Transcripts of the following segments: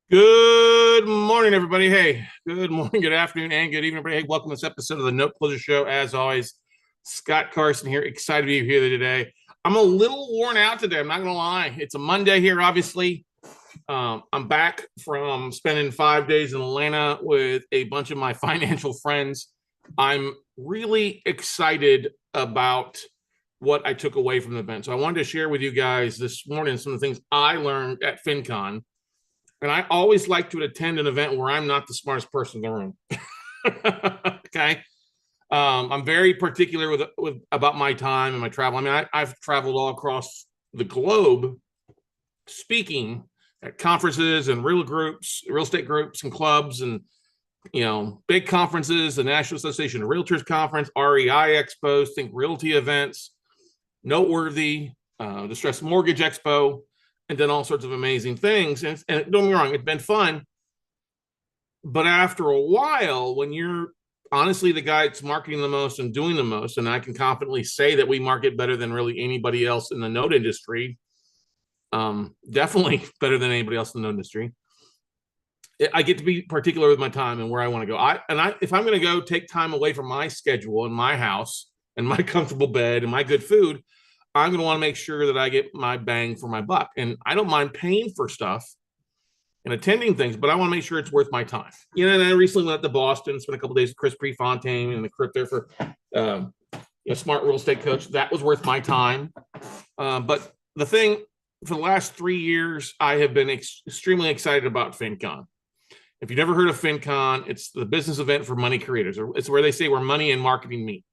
Good morning, everybody. Hey, good morning, good afternoon, and good evening, everybody. Hey, welcome to this episode of the Note Closure Show. As always, Scott Carson here. Excited to be here today. I'm a little worn out today. I'm not going to lie. It's a Monday here, obviously. I'm back from spending 5 days in Atlanta with a bunch of my financial friends. I'm really excited about what I took away from the event. So I wanted to share with you guys this morning some of the things I learned at FinCon. And I always like to attend an event where I'm not the smartest person in the room. Okay. I'm very particular with about my time and my travel. I mean, I've traveled all across the globe speaking at conferences and real estate groups and clubs and big conferences, the National Association of Realtors Conference, REI expos, think realty events, noteworthy, distressed mortgage expo, and done all sorts of amazing things. And don't get me wrong, it's been fun. But after a while, when you're honestly the guy that's marketing the most and doing the most, and I can confidently say that we market better than really anybody else in the note industry, definitely better than anybody else in the note industry. I get to be particular with my time and where I want to go. If I'm going to go take time away from my schedule and my house and my comfortable bed and my good food, I'm going to want to make sure that I get my bang for my buck. And I don't mind paying for stuff and attending things, but I want to make sure it's worth my time. And I recently went to Boston, spent a couple of days with Chris Prefontaine and the crypt there for smart real estate coach. That was worth my time. But the thing for the last 3 years, I have been extremely excited about FinCon. If you've never heard of FinCon, it's the business event for money creators. It's where they say where money and marketing meet.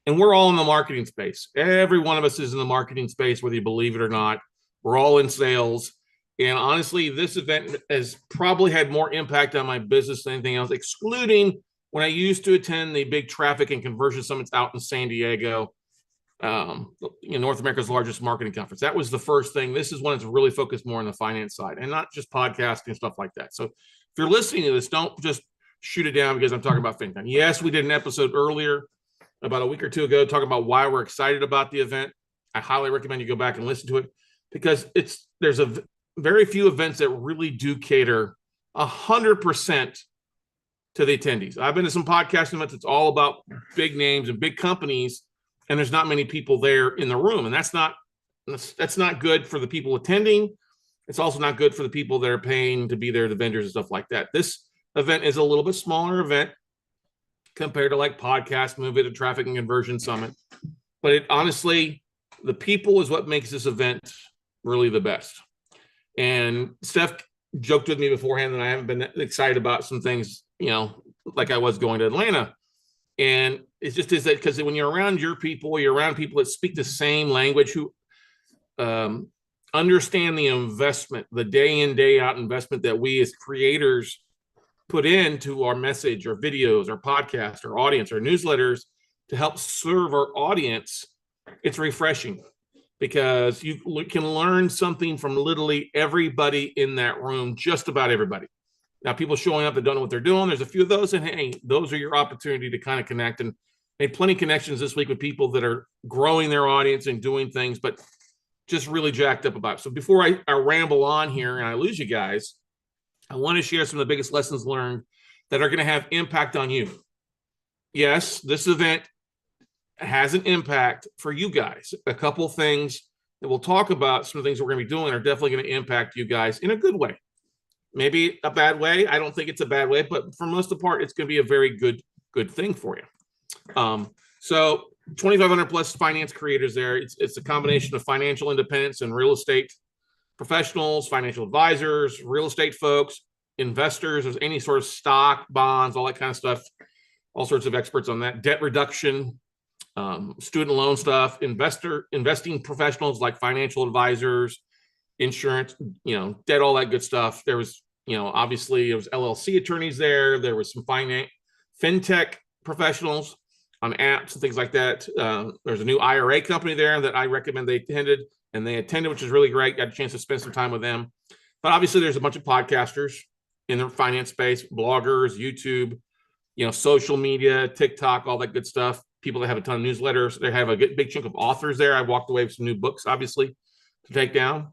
And we're all in the marketing space. Every one of us is in the marketing space, whether you believe it or not. We're all in sales. And honestly, this event has probably had more impact on my business than anything else, excluding when I used to attend the big traffic and conversion summits out in San Diego, North America's largest marketing conference. That was the first thing. This is when it's really focused more on the finance side and not just podcasting and stuff like that. So if you're listening to this, don't just shoot it down because I'm talking about FinCon. Yes, we did an episode earlier about a week or two ago talking about why we're excited about the event. I highly recommend you go back and listen to it because there's a very few events that really do cater 100% to the attendees. I've been to some podcasting events. It's all about big names and big companies, and there's not many people there in the room. And that's not good for the people attending. It's also not good for the people that are paying to be there, the vendors and stuff like that. This event is a little bit smaller event compared to like Podcast Move It, a traffic and conversion summit. But it honestly, the people is what makes this event really the best. And Steph joked with me beforehand that I haven't been excited about some things, like I was going to Atlanta. And it just is that because when you're around your people, you're around people that speak the same language, who understand the investment, the day in, day out investment that we as creators put into our message, our videos, our podcast, our audience, our newsletters to help serve our audience. It's refreshing because you can learn something from literally everybody in that room, just about everybody. Now, people showing up that don't know what they're doing, there's a few of those, and hey, those are your opportunity to kind of connect. And made plenty of connections this week with people that are growing their audience and doing things, but just really jacked up about it. So before I ramble on here and I lose you guys, I want to share some of the biggest lessons learned that are going to have impact on you. Yes, this event has an impact for you guys. A couple of things that we'll talk about, some of the things we're going to be doing are definitely going to impact you guys in a good way. Maybe a bad way. I don't think it's a bad way, but for most of the part, it's going to be a very good thing for you. So 2,500 plus finance creators there. It's a combination of financial independence and real estate professionals, financial advisors, real estate folks, investors. There's any sort of stock, bonds, all that kind of stuff. All sorts of experts on that. Debt reduction, student loan stuff, investing professionals like financial advisors, insurance, debt, all that good stuff. There was, obviously there was LLC attorneys there. There was some fintech professionals on apps and things like that. There's a new IRA company there that I recommend they attended, which is really great. Got a chance to spend some time with them. But obviously there's a bunch of podcasters in the finance space, bloggers, YouTube, social media, TikTok, all that good stuff. People that have a ton of newsletters. They have a big chunk of authors there. I walked away with some new books, obviously, to take down.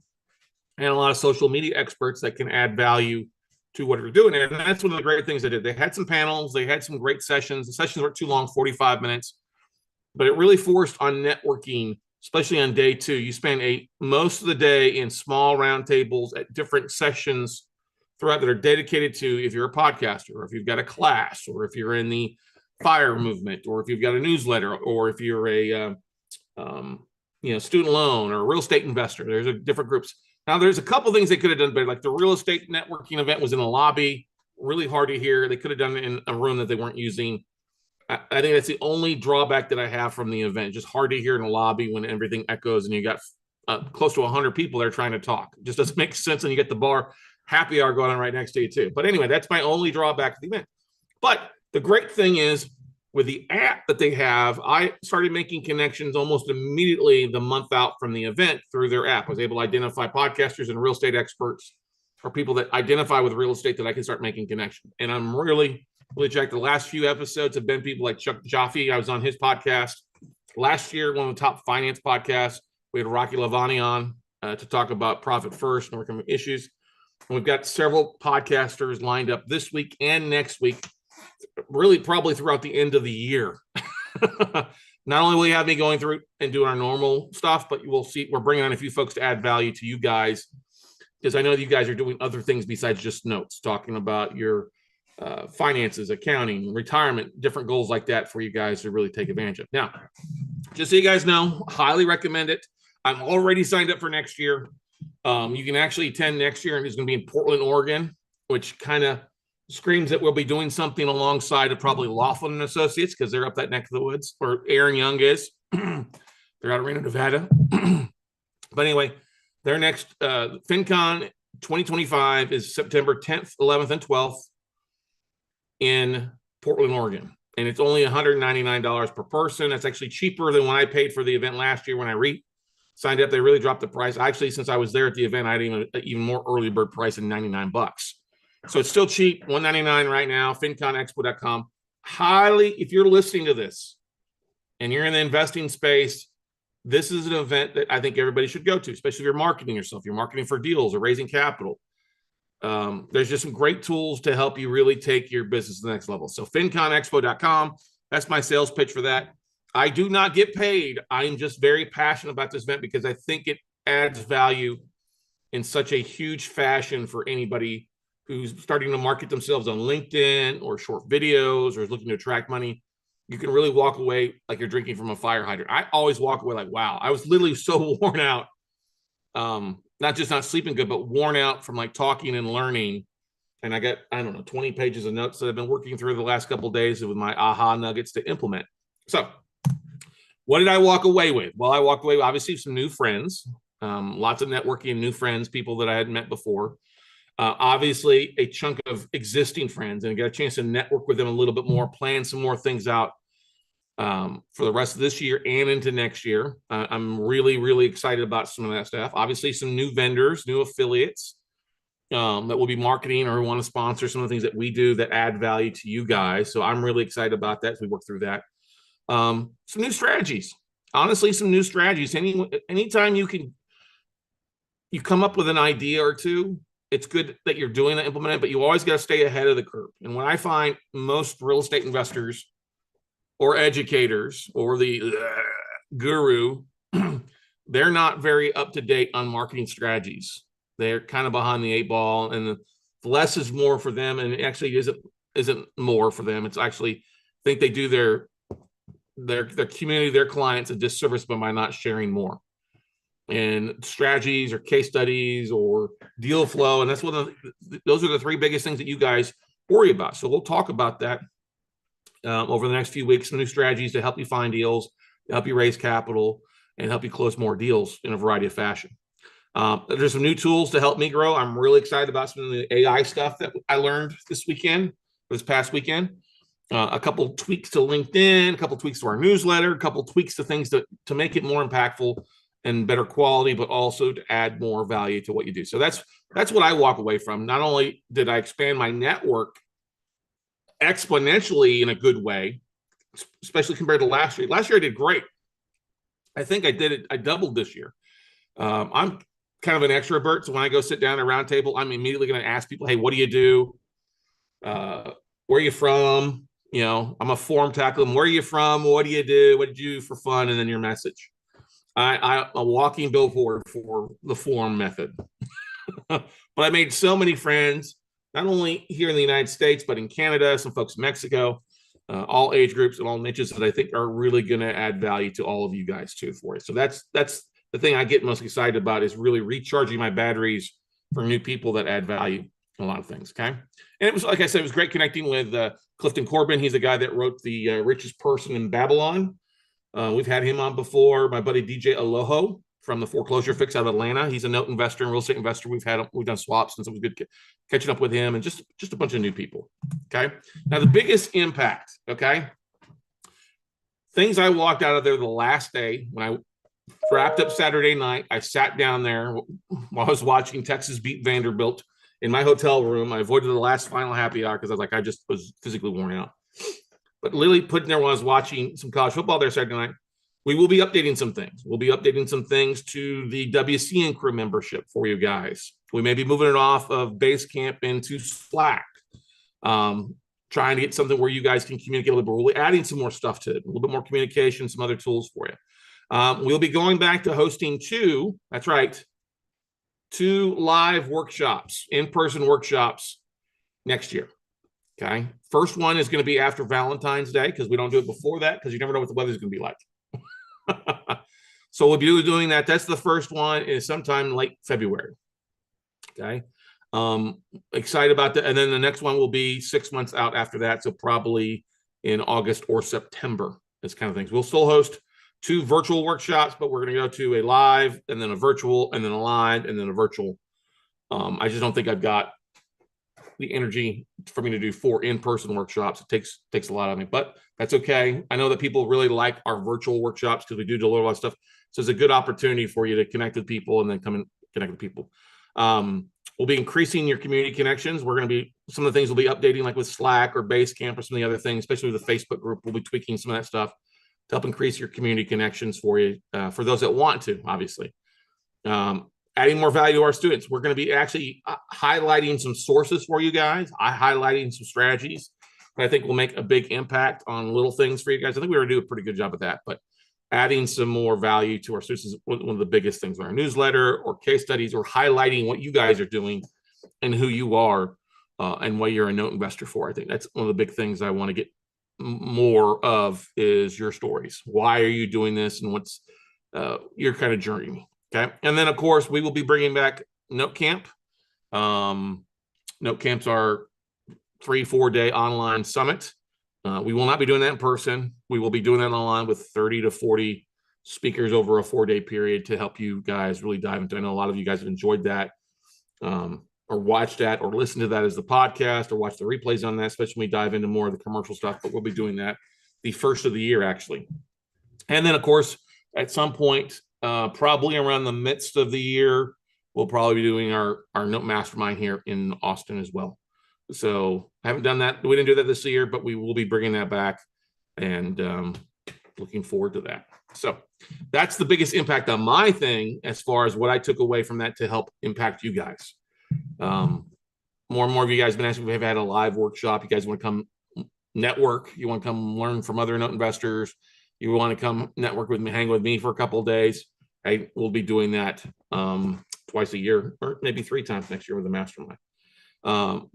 and a lot of social media experts that can add value to what we're doing. And that's one of the great things they did. They had some panels, they had some great sessions. The sessions weren't too long, 45 minutes, but it really forced on networking, especially on day two. You spend most of the day in small roundtables at different sessions throughout that are dedicated to, if you're a podcaster, or if you've got a class, or if you're in the FIRE movement, or if you've got a newsletter, or if you're a student loan or a real estate investor. There's different groups. Now, there's a couple things they could have done better. Like the real estate networking event was in a lobby, really hard to hear. They could have done it in a room that they weren't using. I think that's the only drawback that I have from the event. Just hard to hear in a lobby when everything echoes and you got close to 100 people there trying to talk. It just doesn't make sense, and you get the bar happy hour going on right next to you too. But anyway, that's my only drawback to the event. But the great thing is, with the app that they have, I started making connections almost immediately the month out from the event through their app. I was able to identify podcasters and real estate experts, or people that identify with real estate, that I can start making connections. And I'm really checked. The last few episodes have been people like Chuck Jaffe. I was on his podcast last year, one of the top finance podcasts. We had Rocky Lavani on to talk about profit first and working issues. And we've got several podcasters lined up this week and next week, really probably throughout the end of the year. Not only will you have me going through and doing our normal stuff, but you will see we're bringing on a few folks to add value to you guys, because I know you guys are doing other things besides just notes, talking about your finances, accounting, retirement, different goals like that for you guys to really take advantage of. Now, just so you guys know, highly recommend it. I'm already signed up for next year. You can actually attend next year, and it's going to be in Portland, Oregon, which kind of screams that we'll be doing something alongside of probably Laughlin and Associates, because they're up that neck of the woods, or Aaron Young is. They're out of Reno, Nevada. But anyway, their next FinCon 2025 is September 10th, 11th, and 12th in Portland, Oregon. And it's only $199 per person. That's actually cheaper than when I paid for the event last year when I signed up. They really dropped the price. Actually, since I was there at the event, I had even more early bird price than $99. So it's still cheap, $199 right now, finconexpo.com. Highly, if you're listening to this and you're in the investing space, this is an event that I think everybody should go to, especially if you're marketing yourself, you're marketing for deals or raising capital. There's just some great tools to help you really take your business to the next level. So finconexpo.com, that's my sales pitch for that. I do not get paid. I'm just very passionate about this event because I think it adds value in such a huge fashion for anybody who's starting to market themselves on LinkedIn or short videos or is looking to attract money. You can really walk away like you're drinking from a fire hydrant. I always walk away like, wow, I was literally so worn out. Not just not sleeping good, but worn out from like talking and learning. And I got, 20 pages of notes that I've been working through the last couple of days with my aha nuggets to implement. So what did I walk away with? Well, I walked away with obviously some new friends, lots of networking, new friends, people that I hadn't met before. Obviously a chunk of existing friends, and I got a chance to network with them a little bit more, plan some more things out for the rest of this year and into next year. I'm really, really excited about some of that stuff. Obviously some new vendors, new affiliates that will be marketing or want to sponsor some of the things that we do that add value to you guys. So I'm really excited about that as we work through that. Some new strategies, honestly, some new strategies. Anytime you come up with an idea or two, it's good that you're doing that, implement it, but you always got to stay ahead of the curve. And when I find most real estate investors or educators or the guru, they're not very up to date on marketing strategies. They're kind of behind the 8 ball, and the less is more for them. And it actually isn't more for them. It's actually, I think they do their community, their clients a disservice by not sharing more. And strategies or case studies or deal flow. And that's those are the 3 biggest things that you guys worry about. So we'll talk about that over the next few weeks, some new strategies to help you find deals, to help you raise capital, and help you close more deals in a variety of fashion. There's some new tools to help me grow. I'm really excited about some of the AI stuff that I learned this past weekend. A couple tweaks to LinkedIn, a couple tweaks to our newsletter, a couple tweaks to things to make it more impactful and better quality, but also to add more value to what you do. So that's what I walk away from. Not only did I expand my network exponentially in a good way, especially compared to last year. Last year I did great. I think I doubled this year. I'm kind of an extrovert. So when I go sit down at a round table, I'm immediately going to ask people, hey, what do you do? Where are you from? You know, I'm a form tackle them. Where are you from? What do you do? What did you do for fun? And then your message. I'm a walking billboard for the form method. But I made so many friends, not only here in the United States, but in Canada, some folks in Mexico, all age groups and all niches that I think are really going to add value to all of you guys too for you. So that's the thing I get most excited about is really recharging my batteries for new people that add value in a lot of things. Okay. And it was, like I said, it was great connecting with Clifton Corbin. He's the guy that wrote The Richest Person in Babylon. We've had him on before. My buddy DJ Aloho from the Foreclosure Fix out of Atlanta. He's a note investor and real estate investor. We've done swaps, and so it was good catching up with him and just a bunch of new people. Okay. Now the biggest impact, okay, things I walked out of there the last day when I wrapped up Saturday night. I sat down there while I was watching Texas beat Vanderbilt in my hotel room. I avoided the last final happy hour because I just was physically worn out. But literally putting there when I was watching some college football there Saturday night, we will be updating some things. We'll be updating some things to the WC and Crew membership for you guys. We may be moving it off of Basecamp into Slack, trying to get something where you guys can communicate a little bit. We'll be adding some more stuff to it, a little bit more communication, some other tools for you. We'll be going back to hosting two live workshops, in-person workshops next year. Okay. First one is going to be after Valentine's Day because we don't do it before that because you never know what the weather's going to be like. So we'll be doing that. That's the first one is sometime late February. Okay. Excited about that. And then the next one will be 6 months out after that. So probably in August or September, this kind of things. We'll still host 2 virtual workshops, but we're going to go to a live and then a virtual and then a live and then a virtual. I just don't think I've got the energy for me to do 4 in-person workshops. It takes a lot of me, but that's okay. I know that people really like our virtual workshops because we do a lot of stuff. So it's a good opportunity for you to connect with people and then come and connect with people. We'll be increasing your community connections. We're going to be, some of the things we'll be updating like with Slack or Basecamp or some of the other things, especially with the Facebook group. We'll be tweaking some of that stuff to help increase your community connections for you, for those that want to, obviously. Adding more value to our students. We're going to be actually highlighting some sources for you guys, highlighting some strategies that I think will make a big impact on little things for you guys. I think we already do a pretty good job of that, but adding some more value to our students is one of the biggest things in our newsletter or case studies or highlighting what you guys are doing and who you are and what you're a note investor for. I think that's one of the big things I want to get more of is your stories. Why are you doing this and what's your kind of journey? Okay. And then, of course, we will be bringing back Note Camp. Note Camp's our 3-4 day online summit. We will not be doing that in person. We will be doing that online with 30 to 40 speakers over a 4-day period to help you guys really dive into. I know a lot of you guys have enjoyed that or watched that or listened to that as the podcast or watch the replays on that, especially when we dive into more of the commercial stuff. But we'll be doing that the first of the year, actually. And then, of course, at some point, probably around the midst of the year, we'll probably be doing our Note Mastermind here in Austin as well. So I haven't done that. We didn't do that this year, but we will be bringing that back and looking forward to that. So that's the biggest impact on my thing as far as what I took away from that to help impact you guys. More and more of you guys have been asking if we have had a live workshop. You guys want to come network. You want to come learn from other note investors. You want to come network with me, hang with me for a couple of days. I will be doing that twice a year or maybe 3 times next year with the mastermind. One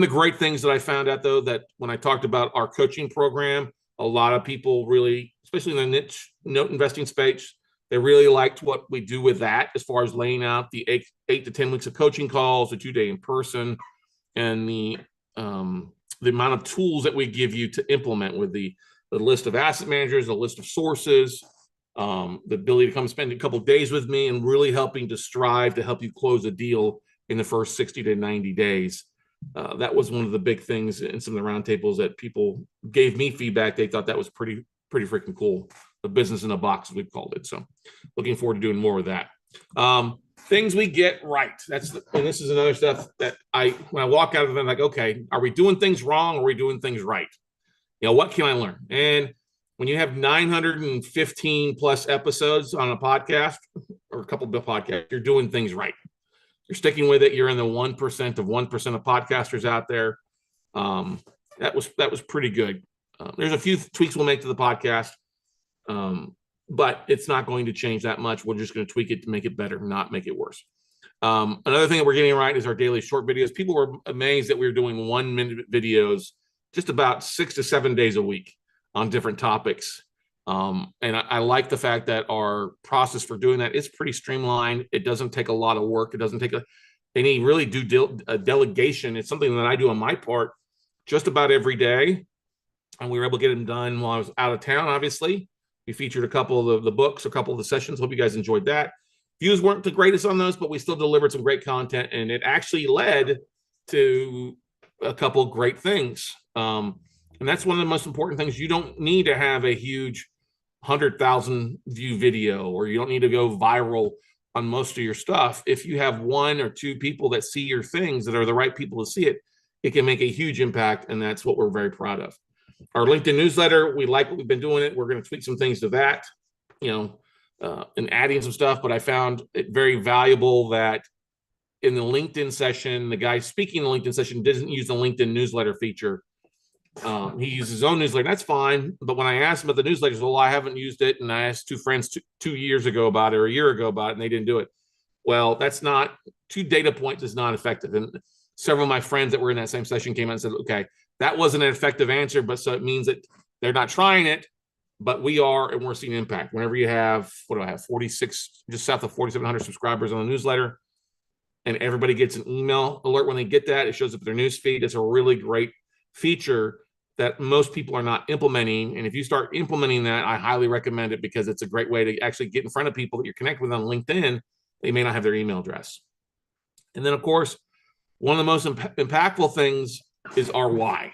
of the great things that I found out, though, that when I talked about our coaching program, a lot of people really, especially in the niche note investing space, they really liked what we do with that as far as laying out the 8 to 10 weeks of coaching calls, the 2-day in person, and the amount of tools that we give you to implement with the list of asset managers, the list of sources, the ability to come spend a couple of days with me and really helping to strive to help you close a deal in the first 60 to 90 days. That was one of the big things in some of the roundtables that people gave me feedback. They thought that was pretty freaking cool. The business in a box, we've called it. So looking forward to doing more of that. Things we get right. And this is another stuff that when I walk out of it, I'm like, okay, are we doing things wrong? Or are we doing things right? What can I learn? And when you have 915 plus episodes on a podcast or a couple of podcasts, you're doing things right. You're sticking with it. You're in the 1% of 1% of podcasters out there. That was pretty good. There's a few tweaks we'll make to the podcast, but it's not going to change that much. We're just going to tweak it to make it better, not make it worse. Another thing that we're getting right is our daily short videos. People were amazed that we were doing 1-minute videos just about 6 to 7 days a week on different topics. And I like the fact that our process for doing that is pretty streamlined. It doesn't take a lot of work. It doesn't take any really delegation. It's something that I do on my part just about every day. And we were able to get them done while I was out of town, obviously. We featured a couple of the books, a couple of the sessions. Hope you guys enjoyed that. Views weren't the greatest on those, but we still delivered some great content, and it actually led to a couple of great things. And that's one of the most important things. You don't need to have a huge 100,000 view video, or you don't need to go viral on most of your stuff. If you have 1 or 2 people that see your things that are the right people to see it, it can make a huge impact, and that's what we're very proud of. Our LinkedIn newsletter, we like what we've been doing it. We're going to tweak some things to that, and adding some stuff, but I found it very valuable that in the LinkedIn session, the guy speaking in the LinkedIn session doesn't use the LinkedIn newsletter feature. He uses his own newsletter. That's fine. But when I asked him about the newsletters, well, I haven't used it. And I asked 2 friends 2 years ago about it, or a year ago about it, and they didn't do it. Well, that's not 2 data points is not effective. And several of my friends that were in that same session came out and said, okay, that wasn't an effective answer, but so it means that they're not trying it, but we are, and we're seeing impact. Whenever you have, 46, just south of 4,700 subscribers on the newsletter, and everybody gets an email alert when they get that, it shows up in their news feed. It's a really great feature that most people are not implementing. And if you start implementing that, I highly recommend it, because it's a great way to actually get in front of people that you're connected with on LinkedIn. They may not have their email address. And then, of course, one of the most impactful things is our why.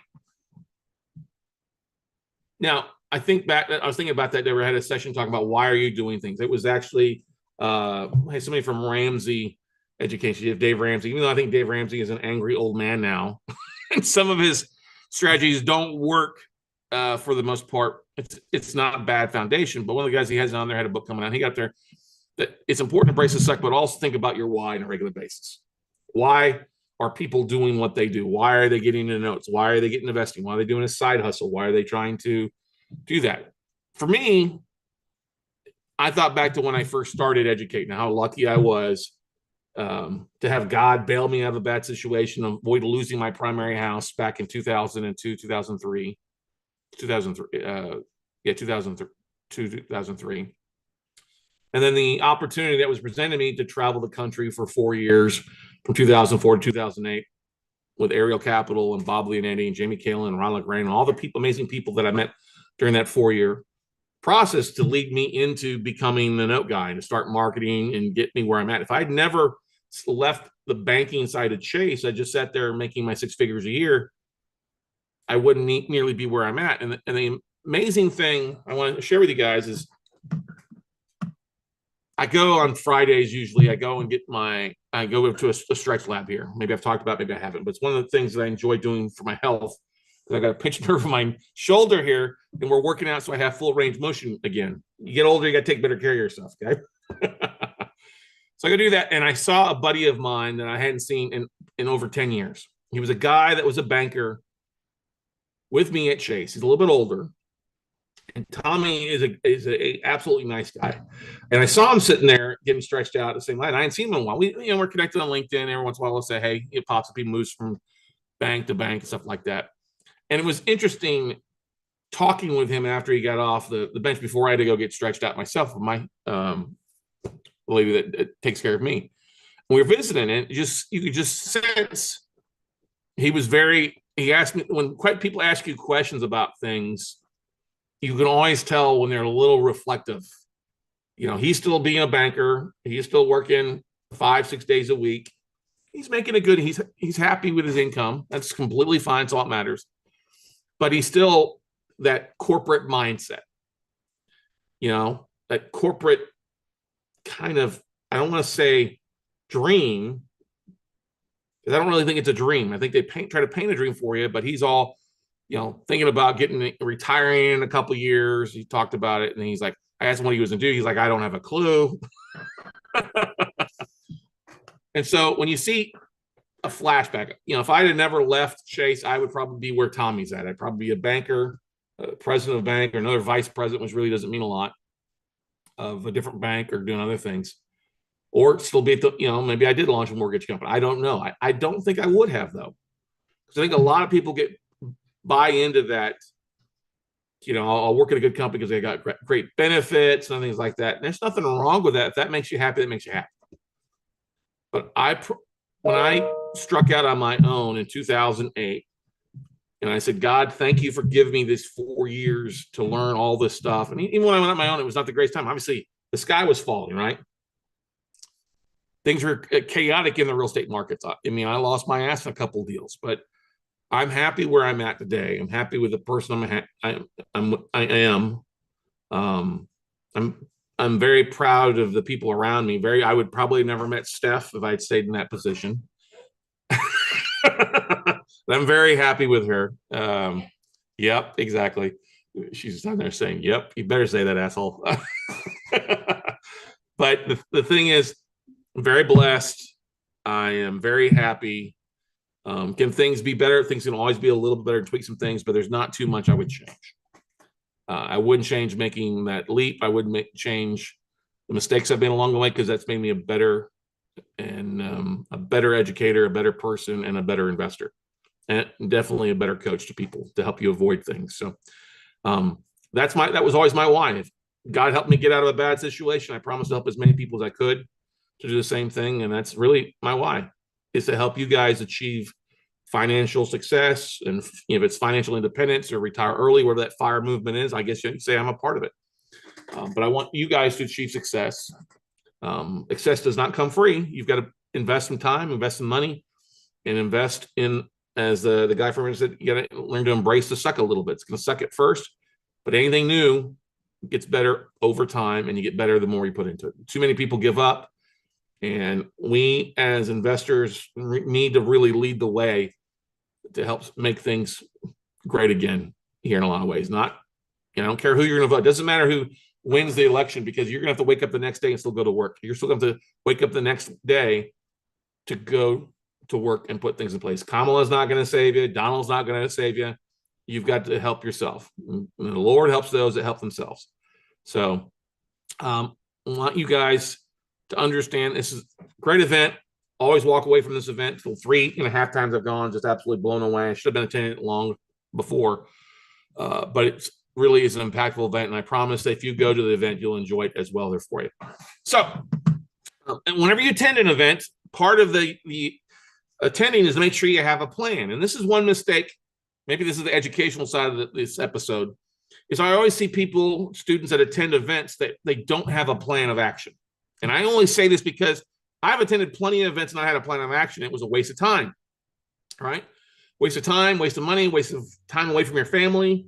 Now, I was thinking about that. They had a session talking about why are you doing things. It was actually somebody from Ramsey Education, Dave Ramsey, even though I think Dave Ramsey is an angry old man now, and some of his strategies don't work for the most part. It's not a bad foundation, but one of the guys he has on there had a book coming out. He got there that it's important to brace the suck, but also think about your why on a regular basis. Why are people doing what they do? Why are they getting into notes? Why are they getting investing? Why are they doing a side hustle? Why are they trying to do that? For me, I thought back to when I first started educating, how lucky I was to have God bail me out of a bad situation, avoid losing my primary house back in 2002, 2003, 2003. And then the opportunity that was presented to me to travel the country for 4 years, from 2004 to 2008, with Ariel Capital and Bob Leonetti and Jamie Kalen and Ron LeGrain and all the amazing people that I met during that 4-year process to lead me into becoming the note guy and to start marketing and get me where I'm at. If I'd never left the banking side of Chase, I just sat there making my 6 figures a year, I wouldn't nearly be where I'm at. And the amazing thing I want to share with you guys is I go on Fridays, usually I go to a stretch lab here. Maybe I've talked about it, maybe I haven't, but it's one of the things that I enjoy doing for my health. I got a pinched nerve in my shoulder here, and we're working out so I have full range motion again. You get older, you got to take better care of yourself, okay? So I go do that, and I saw a buddy of mine that I hadn't seen in over 10 years. He was a guy that was a banker with me at Chase. He's a little bit older. And Tommy is a absolutely nice guy. And I saw him sitting there getting stretched out at the same line. I hadn't seen him in a while. We're connected on LinkedIn. Every once in a while, I'll say, hey, it pops up. He moves from bank to bank and stuff like that. And it was interesting talking with him after he got off the bench before I had to go get stretched out myself with my lady that takes care of me. When we were visiting, and you could just sense he asked me, when people ask you questions about things, you can always tell when they're a little reflective. He's still being a banker. He's still working 5-6 days a week. He's making he's happy with his income. That's completely fine. It's all that matters. But he's still that corporate mindset, that corporate kind of, I don't want to say dream, because I don't really think it's a dream. I think they try to paint a dream for you, but he's all thinking about retiring in a couple of years. He talked about it, and he's like, I asked him what he was going to do. He's like, I don't have a clue. And so when you see a flashback, if I had never left Chase, I would probably be where Tommy's at. I'd probably be a banker, president of a bank, or another vice president, which really doesn't mean a lot, of a different bank or doing other things. Or still be at maybe I did launch a mortgage company. I don't know. I don't think I would have, though. Because I think a lot of people buy into that. I'll work at a good company because they got great benefits and things like that. And there's nothing wrong with that. If that makes you happy, that makes you happy. But when I struck out on my own in 2008, and I said, God, thank you for giving me this 4 years to learn all this stuff. And even when I went on my own, it was not the greatest time. Obviously, the sky was falling, right? Things were chaotic in the real estate markets. I lost my ass in a couple of deals, but I'm happy where I'm at today. I'm happy with the person I am. I'm very proud of the people around me. I would probably never met Steph if I'd stayed in that position. I'm very happy with her. Yep, exactly. She's down there saying, yep, you better say that, asshole. But the thing is, I'm very blessed. I am very happy. Can things be better? Things can always be a little bit better, tweak some things, but there's not too much I would change. I wouldn't change making that leap. I wouldn't change the mistakes I've made along the way, because that's made me a better educator, a better person, and a better investor, and definitely a better coach to people to help you avoid things. So that was always my why. If God helped me get out of a bad situation, I promised to help as many people as I could to do the same thing. And that's really my why, is to help you guys achieve financial success. And if it's financial independence or retire early, whatever that FIRE movement is, I guess you can say I'm a part of it. But I want you guys to achieve success. Success does not come free. You've got to invest some time, invest some money, and invest in, as the guy from it said, you got to learn to embrace the suck a little bit. It's going to suck at first, but anything new gets better over time, and you get better the more you put into it. Too many people give up, and we as investors need to really lead the way to help make things great again here in a lot of ways. I don't care who you're going to vote. It doesn't matter who wins the election, because you're going to have to wake up the next day and still go to work. You're still going to have to wake up the next day to go to work and put things in place. Kamala's not going to save you. Donald's not going to save you. You've got to help yourself. And the Lord helps those that help themselves. So I want you guys to understand this is a great event. Always walk away from this event till 3.5 times I've gone, just absolutely blown away. I should have been attending it long before, but it really is an impactful event. And I promise that if you go to the event, you'll enjoy it as well there for you. So whenever you attend an event, part of the attending is to make sure you have a plan. And this is one mistake. Maybe this is the educational side of this episode, is I always see students that attend events that they don't have a plan of action. And I only say this because I've attended plenty of events and I had a plan of action. It was a waste of time, right? Waste of time, waste of money, waste of time away from your family.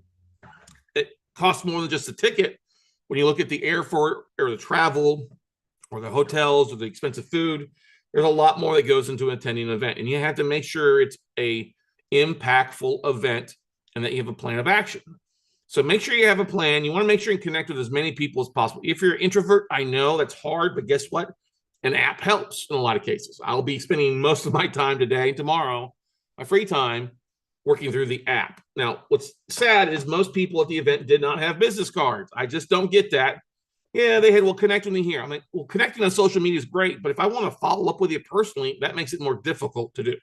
It costs more than just the ticket. When you look at the airport or the travel or the hotels or the expensive food, there's a lot more that goes into attending an event. And you have to make sure it's a impactful event and that you have a plan of action. So make sure you have a plan. You want to make sure you connect with as many people as possible. If you're an introvert, I know that's hard, but guess what? An app helps in a lot of cases. I'll be spending most of my time today, tomorrow, my free time, working through the app. Now, what's sad is most people at the event did not have business cards. I just don't get that. Yeah, they had, well, connect with me here. I'm like, well, connecting on social media is great, but if I want to follow up with you personally, that makes it more difficult to do,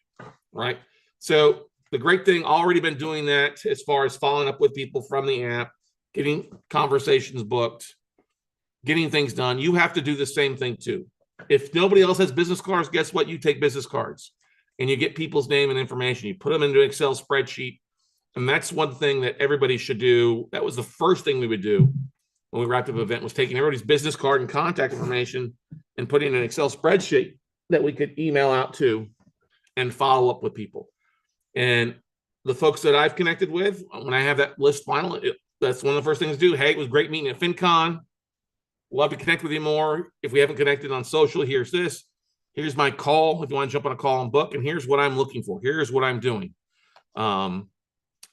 right? So the great thing, already been doing that as far as following up with people from the app, getting conversations booked, getting things done. You have to do the same thing too. If nobody else has business cards, guess what? You take business cards and you get people's name and information. You put them into an Excel spreadsheet. And that's one thing that everybody should do. That was the first thing we would do when we wrapped up an event, was taking everybody's business card and contact information and putting in an Excel spreadsheet that we could email out to and follow up with people. And the folks that I've connected with, when I have that list final, that's one of the first things to do. Hey, it was great meeting at FinCon. Love to connect with you more. If we haven't connected on social, here's this. Here's my call if you want to jump on a call and book. And here's what I'm looking for. Here's what I'm doing.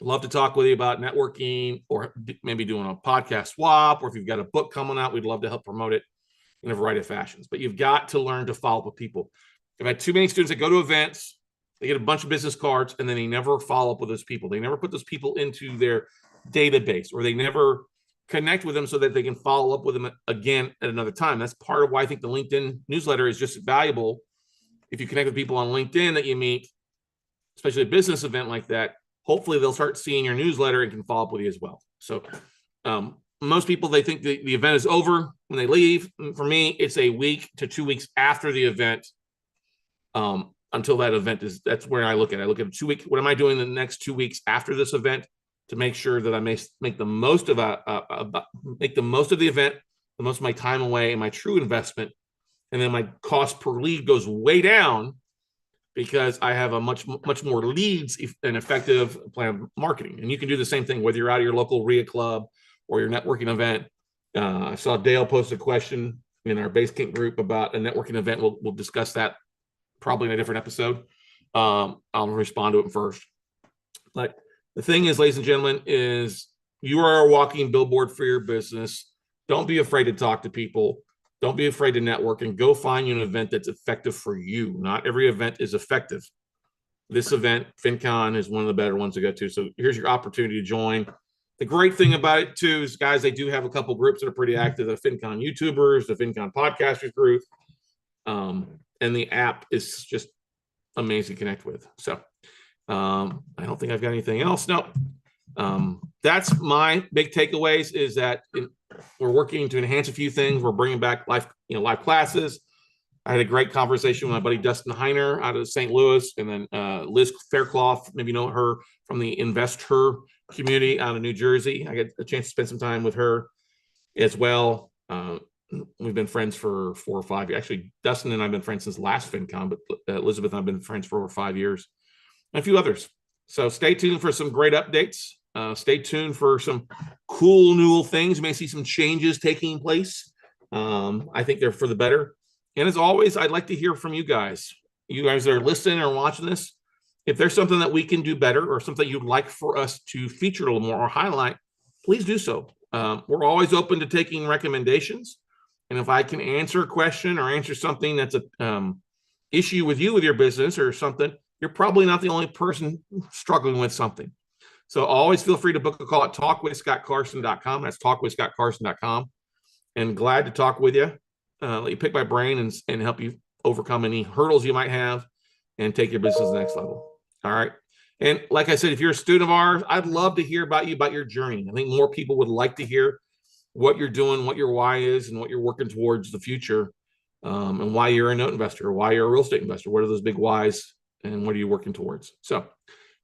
Love to talk with you about networking or maybe doing a podcast swap, or if you've got a book coming out, we'd love to help promote it in a variety of fashions. But you've got to learn to follow up with people. I've had too many students that go to events, they get a bunch of business cards, and then they never follow up with those people. They never put those people into their database, or they never connect with them so that they can follow up with them again at another time. That's part of why I think the LinkedIn newsletter is just valuable. If you connect with people on LinkedIn that you meet, especially a business event like that, hopefully they'll start seeing your newsletter and can follow up with you as well. So most people, they think the event is over when they leave. For me, it's a week to 2 weeks after the event until that event is, that's where I look at it. I look at a 2 week, what am I doing the next 2 weeks after this event to make sure that I may make the most of the event, the most of my time away and my true investment. And then my cost per lead goes way down because I have a much more leads and effective plan of marketing. And you can do the same thing, whether you're out of your local RIA club or your networking event. I saw Dale post a question in our Basecamp group about a networking event. We'll discuss that probably in a different episode. I'll respond to it first. But the thing is, ladies and gentlemen, is you are a walking billboard for your business. Don't be afraid to talk to people. Don't be afraid to network, and go find you an event that's effective for you. Not every event is effective. This event, FinCon, is one of the better ones to go to. So here's your opportunity to join. The great thing about it too is, guys, they do have a couple groups that are pretty active. The FinCon YouTubers, the FinCon podcasters group, and the app is just amazing to connect with. So I don't think I've got anything else. No. That's my big takeaways, is that we're working to enhance a few things. We're bringing back live classes. I had a great conversation with my buddy Dustin Heiner out of St. Louis, and then Liz Faircloth, maybe you know her from the Investor community out of New Jersey. I got a chance to spend some time with her as well. We've been friends for 4 or 5 years. Actually, Dustin and I have been friends since last FinCon, but Elizabeth and I have been friends for over 5 years, and a few others. So stay tuned for some great updates. Stay tuned for some cool new things. You may see some changes taking place. I think they're for the better. And as always, I'd like to hear from you guys. You guys that are listening or watching this, if there's something that we can do better or something you'd like for us to feature a little more or highlight, please do so. We're always open to taking recommendations. And if I can answer a question or answer something that's a issue with you with your business or something, you're probably not the only person struggling with something. So always feel free to book a call at talkwithscottcarson.com. That's talkwithscottcarson.com. And glad to talk with you, let you pick my brain and help you overcome any hurdles you might have and take your business to the next level. All right. And like I said, if you're a student of ours, I'd love to hear about you, about your journey. I think more people would like to hear what you're doing, what your why is, and what you're working towards the future, and why you're a note investor, or why you're a real estate investor. What are those big whys, and what are you working towards? So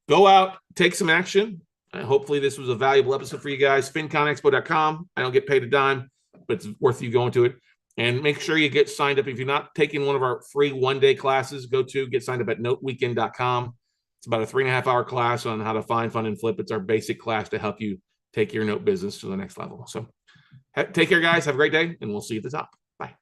go out, take some action. Hopefully this was a valuable episode for you guys. FinConExpo.com. I don't get paid a dime, but it's worth you going to it. And make sure you get signed up. If you're not taking one of our free one-day classes, get signed up at noteweekend.com. It's about a 3.5-hour class on how to find, fund, and flip. It's our basic class to help you take your note business to the next level. So take care, guys. Have a great day, and we'll see you at the top. Bye.